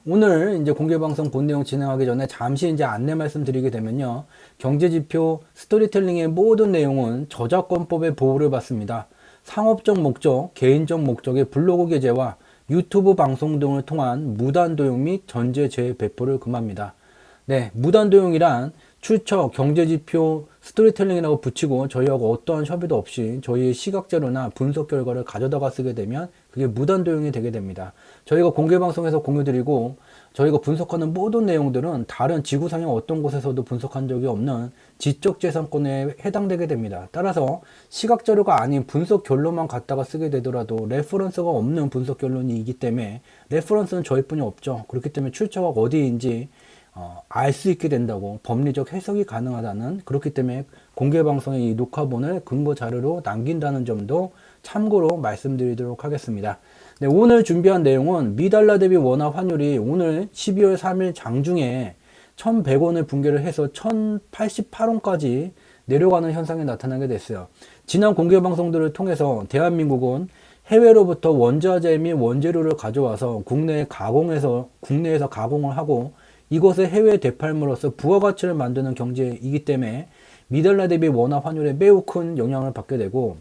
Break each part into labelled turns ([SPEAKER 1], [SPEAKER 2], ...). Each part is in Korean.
[SPEAKER 1] 오늘 이제 공개방송 본 내용 진행하기 전에 잠시 이제 안내 말씀드리게 되면요. 경제지표 스토리텔링의 모든 내용은 저작권법의 보호를 받습니다. 상업적 목적, 개인적 목적의 블로그 게재와 유튜브 방송 등을 통한 무단 도용 및 전제 재배포를 금합니다. 네, 무단 도용이란 출처, 경제지표, 스토리텔링이라고 붙이고 저희하고 어떠한 협의도 없이 저희의 시각자료나 분석 결과를 가져다가 쓰게 되면 그게 무단 도용이 되게 됩니다. 저희가 공개방송에서 공유드리고 저희가 분석하는 모든 내용들은 다른 지구상의 어떤 곳에서도 분석한 적이 없는 지적재산권에 해당되게 됩니다. 따라서 시각자료가 아닌 분석 결론만 갖다가 쓰게 되더라도 레퍼런스가 없는 분석 결론이기 때문에 레퍼런스는 저희뿐이 없죠. 그렇기 때문에 출처가 어디인지 알 수 있게 된다고, 법리적 해석이 가능하다는, 그렇기 때문에 공개방송의 이 녹화본을 근거 자료로 남긴다는 점도 참고로 말씀드리도록 하겠습니다. 네, 오늘 준비한 내용은 미달러 대비 원화 환율이 오늘 12월 3일 장중에 1100원을 붕괴를 해서 1088원까지 내려가는 현상이 나타나게 됐어요. 지난 공개방송들을 통해서 대한민국은 해외로부터 원자재 및 원재료를 가져와서 국내에서 가공을 하고 이것을 해외에 되팔므로써 부가가치를 만드는 경제이기 때문에 미달러 대비 원화 환율에 매우 큰 영향을 받게 되고,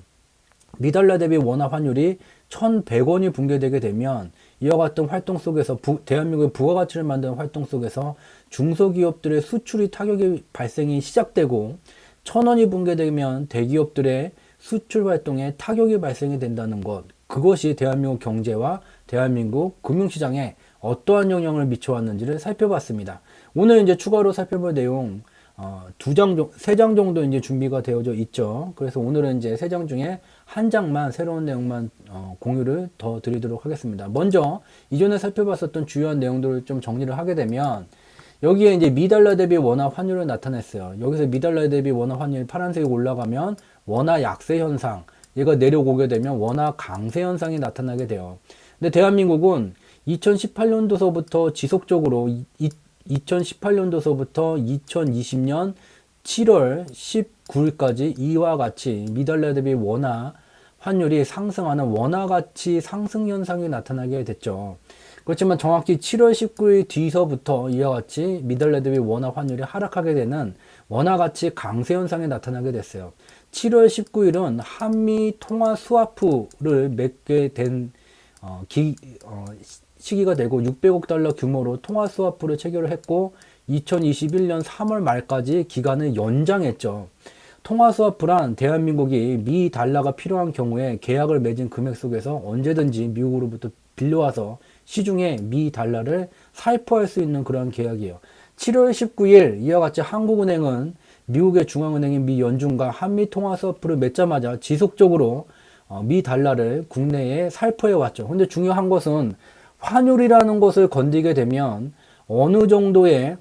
[SPEAKER 1] 미달러 대비 원화 환율이 1100원이 붕괴되게 되면 이와 같은 활동 속에서 대한민국의 부가가치를 만드는 활동 속에서 중소기업들의 수출이 타격이 발생이 시작되고, 1000원이 붕괴되면 대기업들의 수출 활동에 타격이 발생이 된다는 것, 그것이 대한민국 경제와 대한민국 금융시장에 어떠한 영향을 미쳐왔는지를 살펴봤습니다. 오늘 이제 추가로 살펴볼 내용 세 장 정도 이제 준비가 되어져 있죠. 그래서 오늘은 이제 세 장 중에 한 장만 새로운 내용만 공유를 더 드리도록 하겠습니다. 먼저 이전에 살펴봤었던 주요한 내용들을 좀 정리를 하게 되면 여기에 이제 미달러 대비 원화 환율을 나타냈어요. 여기서 미달러 대비 원화 환율이 파란색이 올라가면 원화 약세 현상, 얘가 내려오게 되면 원화 강세 현상이 나타나게 돼요. 근데 대한민국은 2018년도서부터 지속적으로 2018년도서부터 2020년 7월 19일까지 이와 같이 미달러 대비 원화 환율이 상승하는 원화 가치 상승 현상이 나타나게 됐죠. 그렇지만 정확히 7월 19일 뒤서부터 이와 같이 미달러 대비 원화 환율이 하락하게 되는 원화 가치 강세 현상이 나타나게 됐어요. 7월 19일은 한미 통화 스와프를 맺게 된 시기가 되고 600억 달러 규모로 통화 스와프를 체결을 했고 2021년 3월 말까지 기간을 연장했죠. 통화 스와프란 대한민국이 미 달러가 필요한 경우에 계약을 맺은 금액 속에서 언제든지 미국으로부터 빌려와서 시중에 미 달러를 살포할 수 있는 그런 계약이에요. 7월 19일 이와 같이 한국은행은 미국의 중앙은행인 미 연준과 한미 통화 스와프를 맺자마자 지속적으로 미 달러를 국내에 살포해 왔죠. 근데 중요한 것은 환율이라는 것을 건드리게 되면 어느 정도의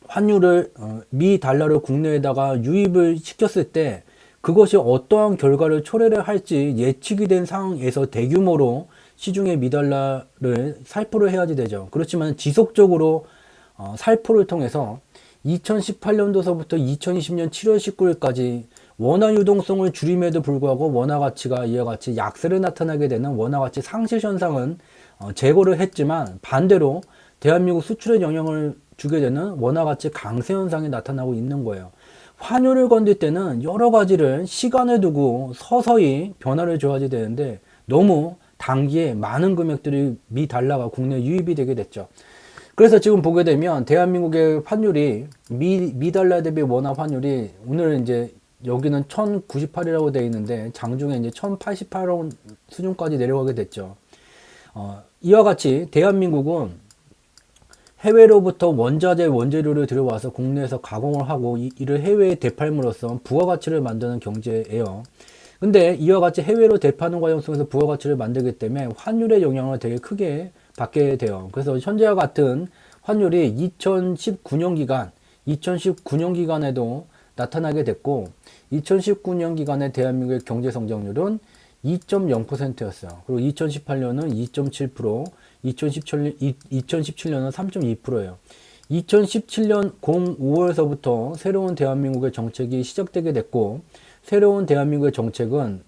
[SPEAKER 1] 환율을 미 달러를 국내에다가 유입을 시켰을 때 그것이 어떠한 결과를 초래를 할지 예측이 된 상황에서 대규모로 시중에 미 달러를 살포를 해야지 되죠. 그렇지만 지속적으로 살포를 통해서 2018년도서부터 2020년 7월 19일까지 원화 유동성을 줄임에도 불구하고 원화 가치가 이와 같이 약세를 나타나게 되는 원화 가치 상실 현상은 제거를 했지만 반대로 대한민국 수출에 영향을 주게 되는 원화 가치 강세 현상이 나타나고 있는 거예요. 환율을 건들 때는 여러 가지를 시간을 두고 서서히 변화를 줘야지 되는데 너무 단기에 많은 금액들이 미 달러가 국내 유입이 되게 됐죠. 그래서 지금 보게 되면 대한민국의 환율이 미 달러 대비 원화 환율이 오늘 이제 여기는 1098이라고 되어 있는데 장중에 이제 1088원 수준까지 내려가게 됐죠. 이와 같이 대한민국은 해외로부터 원자재, 원재료를 들여와서 국내에서 가공을 하고 이를 해외에 되팔므로써 부가가치를 만드는 경제예요. 근데 이와 같이 해외로 대파는 과정 속에서 부가가치를 만들기 때문에 환율의 영향을 되게 크게 받게 돼요. 그래서 현재와 같은 환율이 2019년 기간에도 나타나게 됐고 2019년 기간에 대한민국의 경제 성장률은 2.0%였어요. 그리고 2018년은 2.7%, 2017년은 3.2%예요. 2017년 05월서부터 새로운 대한민국의 정책이 시작되게 됐고 새로운 대한민국의 정책은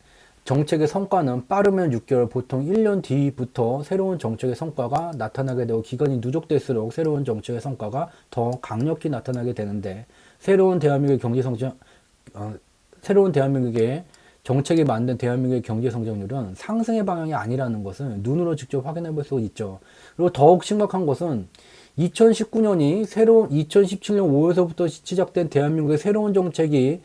[SPEAKER 1] 정책의 성과는 빠르면 6개월, 보통 1년 뒤부터 새로운 정책의 성과가 나타나게 되고 기간이 누적될수록 새로운 정책의 성과가 더 강력히 나타나게 되는데 새로운 대한민국의 정책이 만든 대한민국의 경제 성장률은 상승의 방향이 아니라는 것을 눈으로 직접 확인해 볼 수 있죠. 그리고 더욱 심각한 것은 2019년이 2017년 5월서부터 시작된 대한민국의 새로운 정책이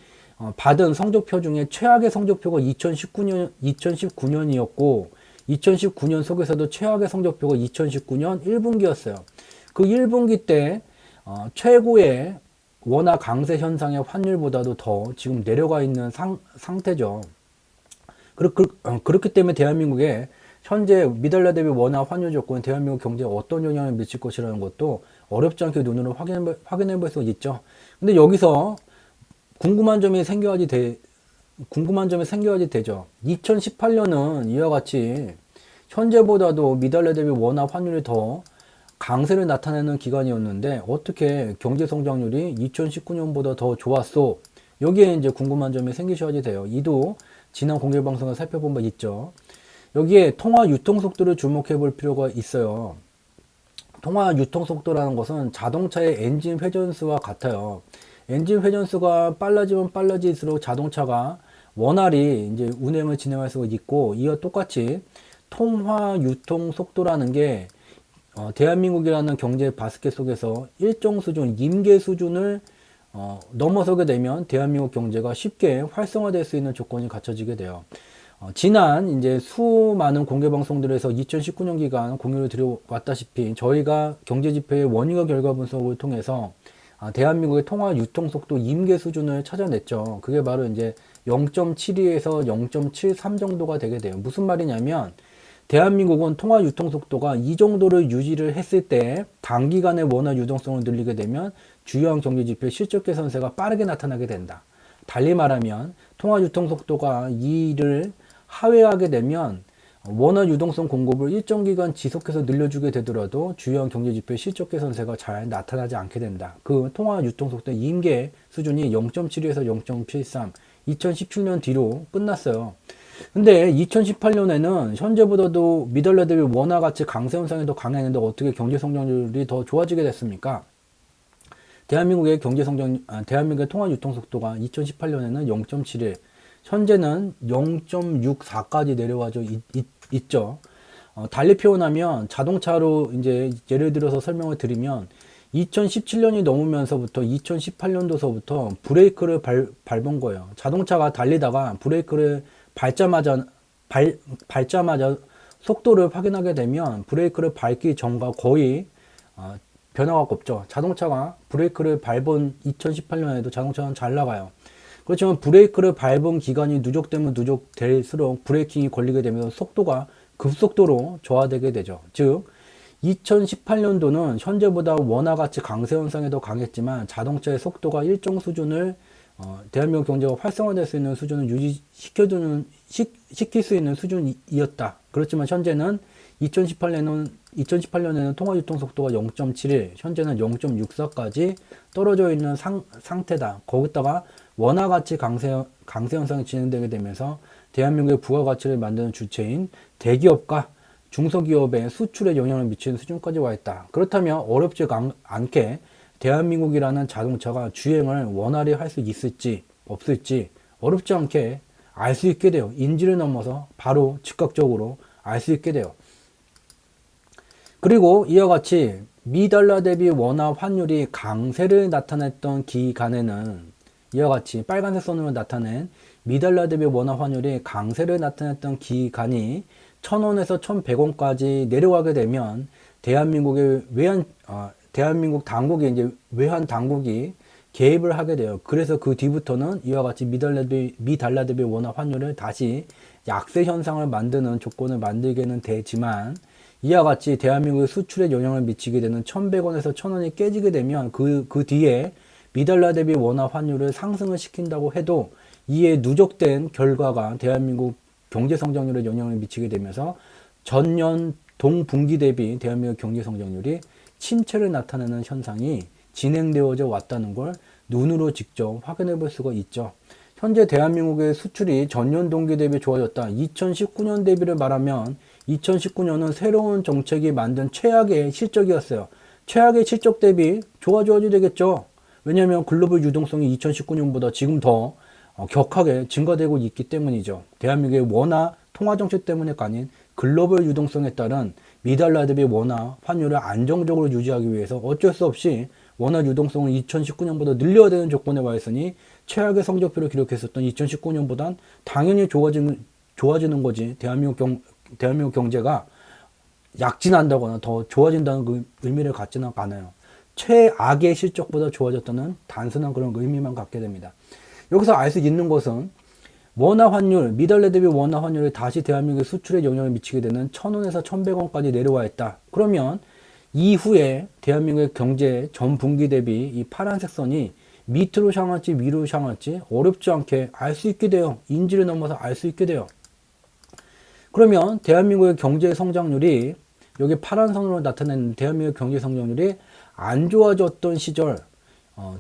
[SPEAKER 1] 받은 성적표 중에 최악의 성적표가 2019년이었고 2019년 속에서도 최악의 성적표가 2019년 1분기였어요. 그 1분기 때 최고의 원화 강세 현상의 환율보다도 더 지금 내려가 있는 상태죠. 그렇기 때문에 대한민국의 현재 미달러 대비 원화 환율 조건은 대한민국 경제에 어떤 영향을 미칠 것이라는 것도 어렵지 않게 눈으로 확인해 볼 수 있죠. 근데 여기서 궁금한 점이 생겨야지 되죠. 2018년은 이와 같이 현재보다도 미달러 대비 원화 환율이 더 강세를 나타내는 기간이었는데 어떻게 경제 성장률이 2019년보다 더 좋았어? 여기에 이제 궁금한 점이 생기셔야지 돼요. 이도 지난 공개 방송을 살펴본 바 있죠. 여기에 통화 유통 속도를 주목해 볼 필요가 있어요. 통화 유통 속도라는 것은 자동차의 엔진 회전수와 같아요. 엔진 회전수가 빨라지면 빨라질수록 자동차가 원활히 이제 운행을 진행할 수가 있고, 이와 똑같이 통화 유통 속도라는 게 대한민국이라는 경제 바스켓 속에서 일정 수준, 임계 수준을 넘어서게 되면 대한민국 경제가 쉽게 활성화될 수 있는 조건이 갖춰지게 돼요. 지난 이제 수많은 공개 방송들에서 2019년 기간 공유를 드려왔다시피 저희가 경제지표의 원인과 결과 분석을 통해서 대한민국의 통화 유통 속도 임계 수준을 찾아냈죠. 그게 바로 이제 0.72에서 0.73 정도가 되게 돼요. 무슨 말이냐면 대한민국은 통화 유통 속도가 이 정도를 유지를 했을 때 단기간에 원화 유동성을 늘리게 되면 주요한 경제지표 실적 개선세가 빠르게 나타나게 된다. 달리 말하면 통화 유통 속도가 이를 하회하게 되면 원화 유동성 공급을 일정 기간 지속해서 늘려주게 되더라도 주요한 경제지표 실적 개선세가 잘 나타나지 않게 된다. 그 통화 유통 속도 임계 수준이 0.72에서 0.73, 2017년 뒤로 끝났어요. 근데 2018년에는 현재보다도 미달러 대비 원화 가치 강세 현상이 더 강했는데 어떻게 경제 성장률이 더 좋아지게 됐습니까? 대한민국의 대한민국의 통화 유통 속도가 2018년에는 0.71, 현재는 0.64까지 내려와 있죠. 달리 표현하면 자동차로 이제 예를 들어서 설명을 드리면 2017년이 넘으면서부터 2018년도서부터 브레이크를 밟은 거예요. 자동차가 달리다가 브레이크를 밟자마자 속도를 확인하게 되면 브레이크를 밟기 전과 거의 변화가 없죠. 자동차가 브레이크를 밟은 2018년에도 자동차는 잘 나가요. 그렇지만 브레이크를 밟은 기간이 누적되면 누적될수록 브레이킹이 걸리게 되면서 속도가 급속도로 저하되게 되죠. 즉 2018년도는 현재보다 원화 가치 강세 현상이 더 강했지만 자동차의 속도가 일정 수준을 대한민국 경제가 활성화될 수 있는 수준을 시킬 수 있는 수준이었다. 그렇지만 현재는 2018년에는 통화 유통 속도가 0.71, 현재는 0.64까지 떨어져 있는 상태다. 거기다가 원화 가치 강세 현상이 진행되게 되면서 대한민국의 부가가치를 만드는 주체인 대기업과 중소기업의 수출에 영향을 미치는 수준까지 와 있다. 그렇다면 어렵지 않게 대한민국이라는 자동차가 주행을 원활히 할 수 있을지 없을지 어렵지 않게 알 수 있게 돼요. 인지를 넘어서 바로 즉각적으로 알 수 있게 돼요. 그리고 이와 같이 미달러 대비 원화 환율이 강세를 나타냈던 기간에는 이와 같이 빨간색 선으로 나타낸 미달러 대비 원화 환율이 강세를 나타냈던 기간이 1,000원에서 1,100원까지 내려가게 되면 대한민국 외환 당국이 개입을 하게 돼요. 그래서 그 뒤부터는 이와 같이 미달러 대비 원화 환율을 다시 약세 현상을 만드는 조건을 만들게는 되지만 이와 같이 대한민국의 수출에 영향을 미치게 되는 1,100원에서 1,000원이 깨지게 되면 그 뒤에 미달러 대비 원화 환율을 상승을 시킨다고 해도 이에 누적된 결과가 대한민국 경제 성장률에 영향을 미치게 되면서 전년 동분기 대비 대한민국 경제 성장률이 침체를 나타내는 현상이 진행되어져 왔다는 걸 눈으로 직접 확인해 볼 수가 있죠. 현재 대한민국의 수출이 전년 동기 대비 좋아졌다. 2019년 대비를 말하면 2019년은 새로운 정책이 만든 최악의 실적이었어요. 최악의 실적 대비 좋아져야 되겠죠. 왜냐하면 글로벌 유동성이 2019년보다 지금 더 격하게 증가되고 있기 때문이죠. 대한민국의 원화 통화 정책 때문에가 아닌 글로벌 유동성에 따른 미달러 대비 원화 환율을 안정적으로 유지하기 위해서 어쩔 수 없이 원화 유동성을 2019년보다 늘려야 되는 조건에 와 있으니 최악의 성적표를 기록했었던 2019년보단 당연히 좋아지는 거지. 대한민국 경제가 약진한다거나 더 좋아진다는 그 의미를 갖지는 않아요. 최악의 실적보다 좋아졌다는 단순한 그런 의미만 갖게 됩니다. 여기서 알 수 있는 것은 원화 환율, 미달러 대비 원화 환율이 다시 대한민국의 수출에 영향을 미치게 되는 1,000원에서 1,100원까지 내려와 있다. 그러면 이후에 대한민국의 경제 전 분기 대비 이 파란색 선이 밑으로 향할지 위로 향할지 어렵지 않게 알 수 있게 돼요. 인지를 넘어서 알 수 있게 돼요. 그러면 대한민국의 경제 성장률이 여기 파란 선으로 나타내는 대한민국 경제 성장률이 안 좋아졌던 시절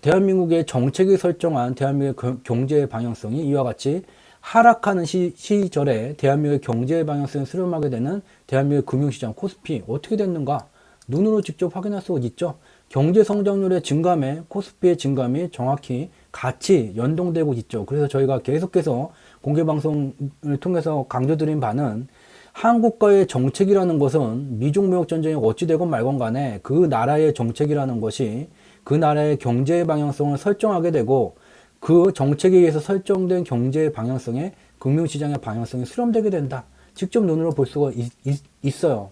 [SPEAKER 1] 대한민국의 정책이 설정한 대한민국의 경제의 방향성이 이와 같이 하락하는 시절에 대한민국의 경제의 방향성을 수렴하게 되는 대한민국 금융시장 코스피 어떻게 됐는가 눈으로 직접 확인할 수가 있죠. 경제 성장률의 증감에 코스피의 증감이 정확히 같이 연동되고 있죠. 그래서 저희가 계속해서 공개방송을 통해서 강조드린 바는 한국과의 정책이라는 것은 미중무역전쟁이 어찌되건 말건 간에 그 나라의 정책이라는 것이 그 나라의 경제의 방향성을 설정하게 되고 그 정책에 의해서 설정된 경제의 방향성에 금융시장의 방향성이 수렴되게 된다. 직접 눈으로 볼 수가 있어요.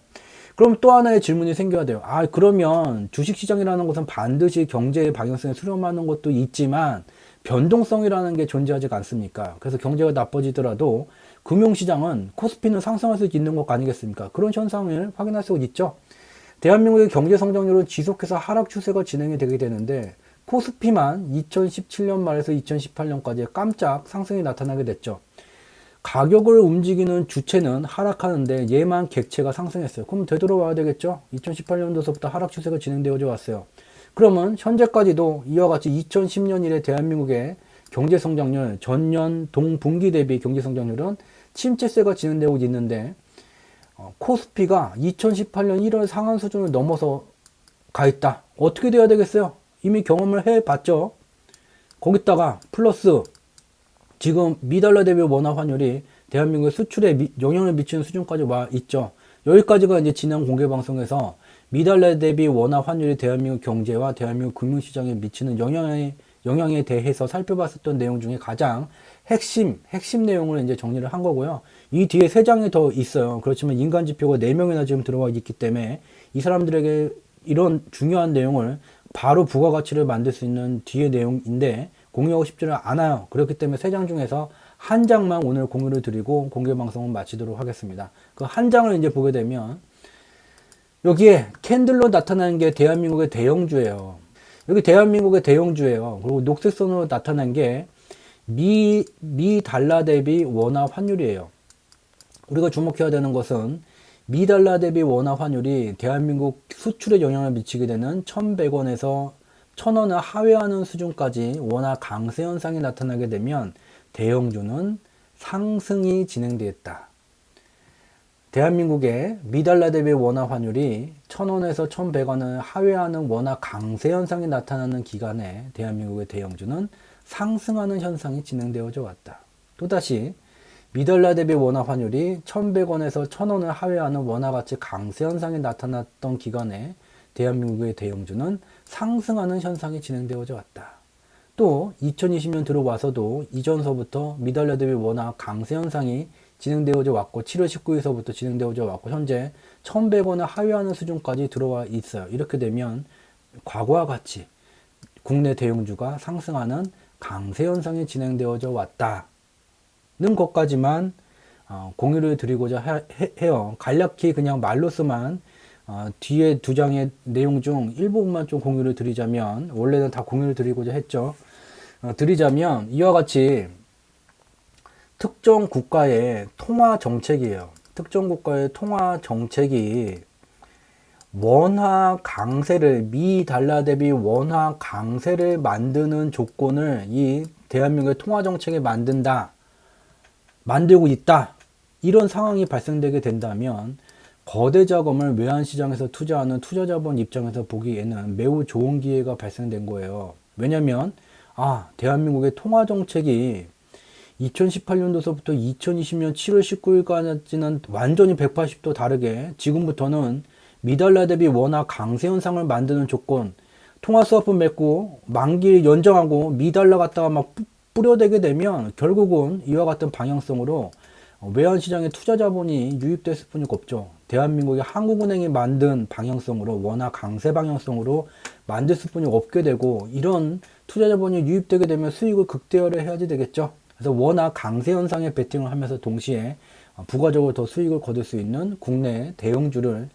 [SPEAKER 1] 그럼 또 하나의 질문이 생겨야 돼요. 그러면 주식시장이라는 것은 반드시 경제의 방향성에 수렴하는 것도 있지만 변동성이라는 게 존재하지 않습니까? 그래서 경제가 나빠지더라도 금융시장은 코스피는 상승할 수 있는 것 아니겠습니까? 그런 현상을 확인할 수 있죠. 대한민국의 경제 성장률은 지속해서 하락 추세가 진행이 되게 되는데 코스피만 2017년 말에서 2018년까지 깜짝 상승이 나타나게 됐죠. 가격을 움직이는 주체는 하락하는데 얘만 객체가 상승했어요. 그럼 되돌아와야 되겠죠. 2018년도서부터 하락 추세가 진행되어져 왔어요. 그러면 현재까지도 이와 같이 2010년 이래 대한민국의 경제성장률 전년 동분기 대비 경제성장률은 침체세가 진행되고 있는데 코스피가 2018년 1월 상한 수준을 넘어서 가 있다. 어떻게 돼야 되겠어요? 이미 경험을 해봤죠. 거기다가 플러스 지금 미달러 대비 원화 환율이 대한민국의 수출에 영향을 미치는 수준까지 와 있죠. 여기까지가 이제 지난 공개 방송에서 미달러 대비 원화 환율이 대한민국 경제와 대한민국 금융시장에 미치는 영향에 대해서 살펴봤었던 내용 중에 가장 핵심 내용을 이제 정리를 한 거고요. 이 뒤에 3장이 더 있어요. 그렇지만 인간 지표가 4명이나 지금 들어와 있기 때문에 이 사람들에게 이런 중요한 내용을 바로 부가가치를 만들 수 있는 뒤의 내용인데 공유하고 싶지는 않아요. 그렇기 때문에 3장 중에서 한 장만 오늘 공유를 드리고 공개 방송은 마치도록 하겠습니다. 그 한 장을 이제 보게 되면 여기에 캔들로 나타나는 게 대한민국의 대형주예요. 여기 대한민국의 대형주예요. 그리고 녹색선으로 나타난 게 미 달러 대비 원화 환율이에요. 우리가 주목해야 되는 것은 미 달러 대비 원화 환율이 대한민국 수출에 영향을 미치게 되는 1,100원에서 1,000원을 하회하는 수준까지 원화 강세 현상이 나타나게 되면 대형주는 상승이 진행되었다. 대한민국의 미달러 대비 원화 환율이 1,000원에서 1,100원을 하회하는 원화 강세 현상이 나타나는 기간에 대한민국의 대형주는 상승하는 현상이 진행되어져 왔다. 또다시 미달러 대비 원화 환율이 1,100원에서 1,000원을 하회하는 원화가치 강세 현상이 나타났던 기간에 대한민국의 대형주는 상승하는 현상이 진행되어져 왔다. 또 2020년 들어와서도 이전서부터 미달러 대비 원화 강세 현상이 진행되어져 왔고 7월 19일서부터 진행되어져 왔고 현재 1,100원을 하회하는 수준까지 들어와 있어요. 이렇게 되면 과거와 같이 국내 대형주가 상승하는 강세 현상이 진행되어져 왔다는 것까지만 공유를 드리고자 해요. 간략히 그냥 말로서만 뒤에 2장의 내용 중 일부분만 좀 공유를 드리자면 원래는 다 공유를 드리고자 했죠. 드리자면 이와 같이 특정 국가의 통화 정책이에요. 특정 국가의 통화 정책이 원화 강세를 미 달러 대비 원화 강세를 만드는 조건을 이 대한민국의 통화정책을 만들고 있다. 이런 상황이 발생되게 된다면 거대 자금을 외환시장에서 투자하는 투자자본 입장에서 보기에는 매우 좋은 기회가 발생된 거예요. 왜냐면 대한민국의 통화정책이 2018년도서부터 2020년 7월 19일까지는 완전히 180도 다르게 지금부터는 미달러 대비 원화 강세 현상을 만드는 조건, 통화 스와프 맺고 만기 연장하고 미달러 갖다가 막 뿌려대게 되면 결국은 이와 같은 방향성으로 외환시장에 투자 자본이 유입될 수뿐이 없죠. 대한민국의 한국은행이 만든 방향성으로 원화 강세 방향성으로 만들 수뿐이 없게 되고, 이런 투자 자본이 유입되게 되면 수익을 극대화를 해야지 되겠죠. 그래서 원화 강세 현상에 베팅을 하면서 동시에 부가적으로 더 수익을 거둘 수 있는 국내 대형주를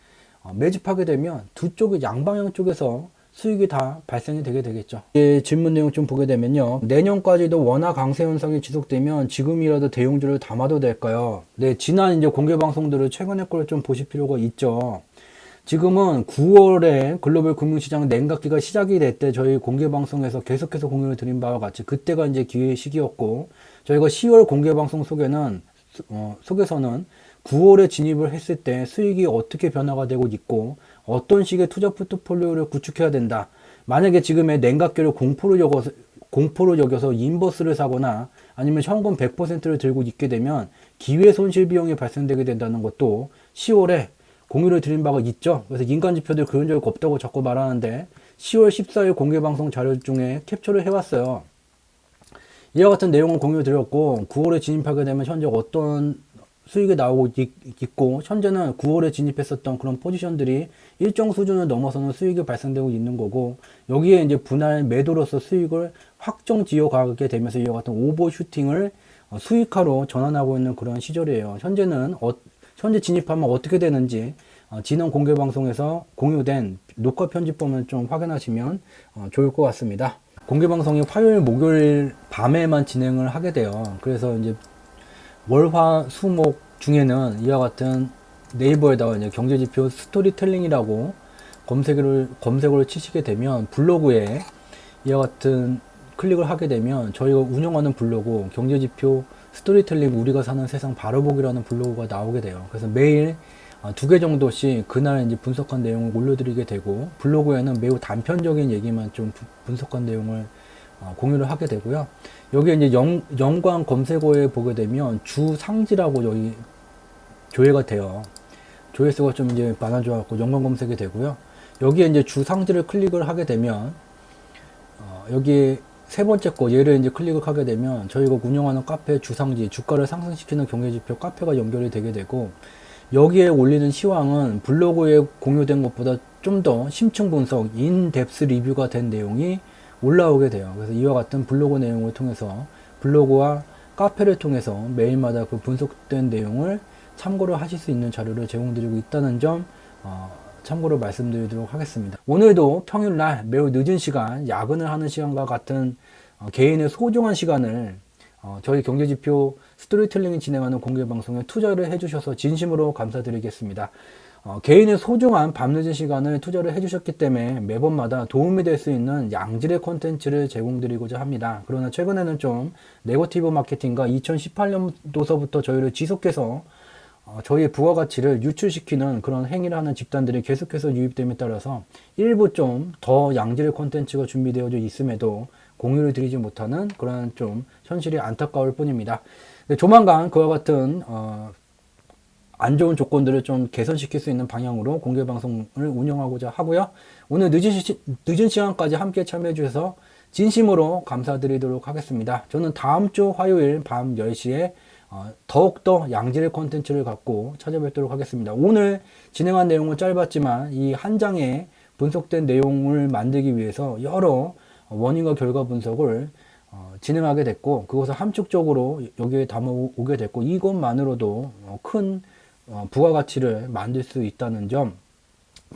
[SPEAKER 1] 매집하게 되면 두 쪽의 양방향 쪽에서 수익이 다 발생이 되게 되겠죠. 질문 내용 좀 보게 되면요. 내년까지도 원화 강세 현상이 지속되면 지금이라도 대형주를 담아도 될까요? 네, 지난 이제 공개 방송들을 최근의 걸 좀 보실 필요가 있죠. 지금은 9월에 글로벌 금융시장 냉각기가 시작이 될 때 저희 공개 방송에서 계속해서 공유를 드린 바와 같이 그때가 이제 기회의 시기였고, 저희가 10월 공개 방송 속에서는 9월에 진입을 했을 때 수익이 어떻게 변화가 되고 있고 어떤 식의 투자 포트폴리오를 구축해야 된다. 만약에 지금의 냉각기를 공포로 여겨서 인버스를 사거나 아니면 현금 100%를 들고 있게 되면 기회 손실 비용이 발생되게 된다는 것도 10월에 공유를 드린 바가 있죠. 그래서 인간 지표들 그런 적이 없다고 자꾸 말하는데 10월 14일 공개 방송 자료 중에 캡처를 해왔어요. 이와 같은 내용을 공유 드렸고, 9월에 진입하게 되면 현재 어떤 수익이 나오고 있고, 현재는 9월에 진입했었던 그런 포지션들이 일정 수준을 넘어서는 수익이 발생되고 있는 거고, 여기에 이제 분할 매도로서 수익을 확정 지어가게 되면서 이와 같은 오버슈팅을 수익화로 전환하고 있는 그런 시절이에요. 현재 진입하면 어떻게 되는지 지난 공개 방송에서 공유된 녹화 편집본을 좀 확인하시면 좋을 것 같습니다. 공개 방송이 화요일, 목요일 밤에만 진행을 하게 돼요. 그래서 이제 월, 화, 수, 목 중에는 이와 같은 네이버에다가 이제 경제지표 스토리텔링이라고 검색어를 치시게 되면 블로그에 이와 같은 클릭을 하게 되면 저희가 운영하는 블로그 경제지표 스토리텔링 우리가 사는 세상 바로보기라는 블로그가 나오게 돼요. 그래서 매일 2개 정도씩 그날 이제 분석한 내용을 올려드리게 되고, 블로그에는 매우 단편적인 얘기만 좀 분석한 내용을 공유를 하게 되고요. 여기에 이제 연관 검색어에 보게 되면 주 상지라고 여기 조회가 돼요. 조회수가 좀 이제 많아져갖고 연관 검색이 되고요. 여기에 이제 주 상지를 클릭을 하게 되면 여기 세 번째 거 얘를 이제 클릭을 하게 되면 저희가 운영하는 카페 주상지, 주가를 상승시키는 경제지표 카페가 연결이 되게 되고, 여기에 올리는 시황은 블로그에 공유된 것보다 좀 더 심층 분석, 인덱스 리뷰가 된 내용이 올라오게 돼요. 그래서 이와 같은 블로그 내용을 통해서 블로그와 카페를 통해서 매일마다 그 분석된 내용을 참고를 하실 수 있는 자료를 제공드리고 있다는 점 참고로 말씀드리도록 하겠습니다. 오늘도 평일날 매우 늦은 시간, 야근을 하는 시간과 같은 개인의 소중한 시간을 저희 경제지표 스토리텔링이 진행하는 공개방송에 투자를 해주셔서 진심으로 감사드리겠습니다. 개인의 소중한 밤늦은 시간을 투자를 해주셨기 때문에 매번마다 도움이 될 수 있는 양질의 콘텐츠를 제공드리고자 합니다. 그러나 최근에는 좀 네거티브 마케팅과 2018년도서부터 저희를 지속해서 저희의 부가가치를 유출시키는 그런 행위를 하는 집단들이 계속해서 유입됨에 따라서 일부 좀 더 양질의 콘텐츠가 준비되어져 있음에도 공유를 드리지 못하는 그런 좀 현실이 안타까울 뿐입니다. 조만간 그와 같은 안 좋은 조건들을 좀 개선시킬 수 있는 방향으로 공개 방송을 운영하고자 하고요. 오늘 늦은 시간까지 함께 참여해 주셔서 진심으로 감사드리도록 하겠습니다. 저는 다음 주 화요일 밤 10시에 더욱더 양질의 콘텐츠를 갖고 찾아뵙도록 하겠습니다. 오늘 진행한 내용은 짧았지만 이 한 장에 분석된 내용을 만들기 위해서 여러 원인과 결과 분석을 진행하게 됐고, 그것을 함축적으로 여기에 담아오게 됐고, 이것만으로도 큰 부가가치를 만들 수 있다는 점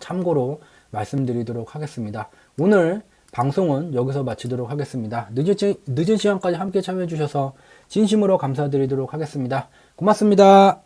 [SPEAKER 1] 참고로 말씀드리도록 하겠습니다. 오늘 방송은 여기서 마치도록 하겠습니다. 늦은 시간까지 함께 참여해 주셔서 진심으로 감사드리도록 하겠습니다. 고맙습니다.